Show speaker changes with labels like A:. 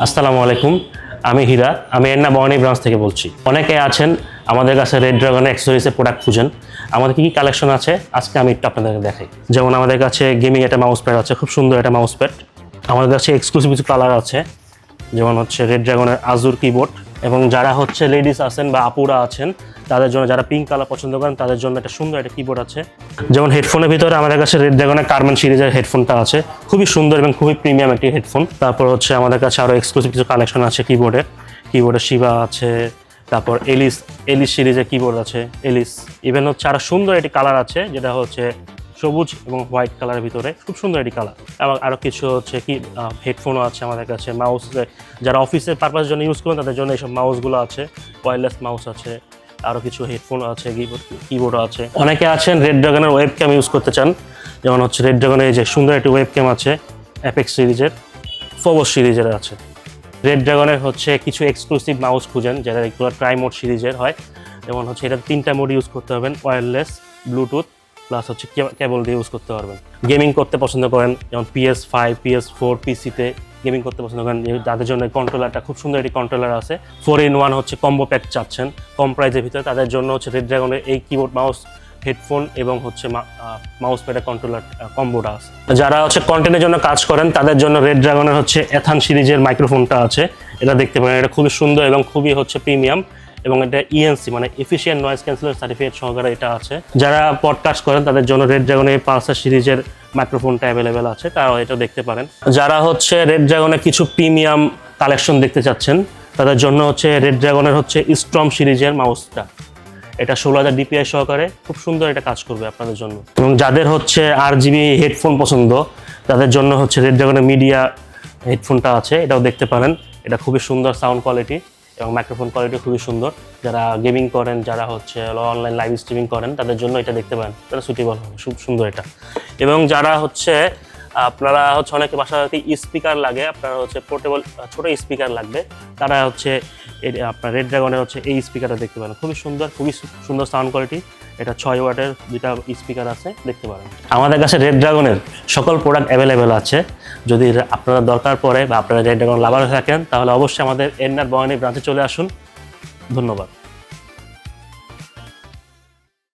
A: আসসালামু আলাইকুম, আমি হীরা। আমি এন্না বনানী ব্রাঞ্চ থেকে বলছি। অনেকে আছেন আমাদের কাছে রেড ড্রাগনের অ্যাক্সেসরিজের প্রোডাক্ট খুঁজেন। আমাদের কি কালেকশন আছে আজকে আমি একটু আপনাদেরকে দেখাই। যেমন আমাদের কাছে গেমিং একটা মাউস প্যাড আছে, খুব সুন্দর একটা মাউস প্যাড। আমাদের কাছে এক্সক্লুসিভ কিছু কালার আছে, যেমন হচ্ছে রেড ড্রাগনের আজুর কিবোর্ড। এবং যারা হচ্ছে লেডিস আছেন বা আপুরা আছেন তাদের জন্য, যারা পিঙ্ক কালার পছন্দ করেন তাদের জন্য একটা সুন্দর একটা কিবোর্ড আছে। যেমন হেডফোনের ভিতরে আমাদের কাছে রেড ড্রাগনের কার্মেন সিরিজের হেডফোনটা আছে, খুবই সুন্দর এবং খুবই প্রিমিয়াম একটি হেডফোন। তারপর হচ্ছে আমাদের কাছে আরও এক্সক্লুসিভ কিছু কালেকশন আছে কিবোর্ডে শিবা আছে, তারপর এলিস সিরিজের কিবোর্ড আছে, এলিস। ইভেন হচ্ছে আরও সুন্দর একটি কালার আছে যেটা হচ্ছে সবুজ এবং হোয়াইট কালারের ভিতরে, খুব সুন্দর একটি কালার। এবং আরও কিছু হচ্ছে কি হেডফোনও আছে আমাদের কাছে। মাউস, যারা অফিসের পারপাসের জন্য ইউজ করেন তাদের জন্য এইসব মাউসগুলো আছে, ওয়্যারলেস মাউস আছে। আরও কিছু হেডফোন আছে, কিবোর্ডও আছে। অনেকে আছেন রেড ড্রাগনের ওয়েব ক্যাম ইউজ করতে চান, যেমন হচ্ছে রেড ড্রাগনের যে সুন্দর একটি ওয়েব ক্যাম আছে, অ্যাপেক্স সিরিজের, ফোবস সিরিজের আছে। রেড ড্রাগনের হচ্ছে কিছু এক্সক্লুসিভ মাউস খুঁজেন যেটা এগুলো ট্রাই মোড সিরিজের হয়। যেমন হচ্ছে এটা 3টা মোড ইউজ করতে পারবেন, ওয়্যারলেস, ব্লুটুথ প্লাস হচ্ছে কেবল দিয়ে ইউজ করতে পারবেন। গেমিং করতে পছন্দ করেন, যেমন PS5, PS4, পিসিতে গেমিং করতে পছন্দ করেন, তাদের জন্য কন্ট্রোলারটা খুব সুন্দর একটি কন্ট্রোলার আছে। 4-in-1 হচ্ছে কম্বো প্যাক চাচ্ছেন কম প্রাইসের ভিতরে, তাদের জন্য হচ্ছে রেড ড্রাগনের এই কিবোর্ড, মাউস, হেডফোন এবং হচ্ছে মাউস প্যাডের কন্ট্রোলার কম্বোটা আছে। যারা হচ্ছে কন্টেন্টের জন্য কাজ করেন তাদের জন্য রেড ড্রাগনের হচ্ছে এথান সিরিজের মাইক্রোফোনটা আছে, এটা দেখতে পারেন। এটা খুবই সুন্দর এবং খুবই হচ্ছে প্রিমিয়াম, এবং এটা ইএনসি মানে এফিশিয়েন্ট নয়েজ ক্যান্সেলার সার্টিফিকেট সহকারে এটা আছে। যারা পডকাস্ট করেন তাদের জন্য রেড ড্রাগনের পালসার সিরিজের মাইক্রোফোনটা অ্যাভেলেবেল আছে, তারাও এটা দেখতে পারেন। যারা হচ্ছে রেড ড্রাগনের কিছু প্রিমিয়াম কালেকশন দেখতে চাচ্ছেন তাদের জন্য হচ্ছে রেড ড্রাগনের হচ্ছে স্ট্রম সিরিজের মাউসটা, এটা 16,000 DPI সহকারে খুব সুন্দর এটা কাজ করবে আপনাদের জন্য। এবং যাদের হচ্ছে RGB হেডফোন পছন্দ তাদের জন্য হচ্ছে রেড ড্রাগনের মিডিয়া হেডফোনটা আছে, এটাও দেখতে পারেন। এটা খুবই সুন্দর সাউন্ড কোয়ালিটি এবং মাইক্রোফোন কোয়ালিটি খুবই সুন্দর। যারা গেমিং করেন, যারা হচ্ছে অনলাইন লাইভ স্ট্রিমিং করেন তাদের জন্য এটা দেখতে পারেন, তারা সুইটেবল হবে, খুব সুন্দর এটা। এবং যারা হচ্ছে আপনারা হচ্ছে অনেকে বাসাতে স্পিকার লাগে, আপনারা হচ্ছে পোর্টেবল ছোট স্পিকার লাগবে, তারা হচ্ছে আপনার রেড ড্রাগনের হচ্ছে এই স্পিকারটা দেখতে পারেন, খুবই সুন্দর সাউন্ড কোয়ালিটি। এটা 6 ওয়াটের 2টা স্পিকার আছে, দেখতে পারেন। আমাদের কাছে রেড ড্রাগনের সকল প্রোডাক্ট অ্যাভেলেবেল আছে। যদি আপনারা দরকার পড়ে বা আপনারা রেড ড্রাগন লাভার থাকেন তাহলে অবশ্যই আমাদের এন্না বনানী ব্রাঞ্চে চলে আসুন। ধন্যবাদ।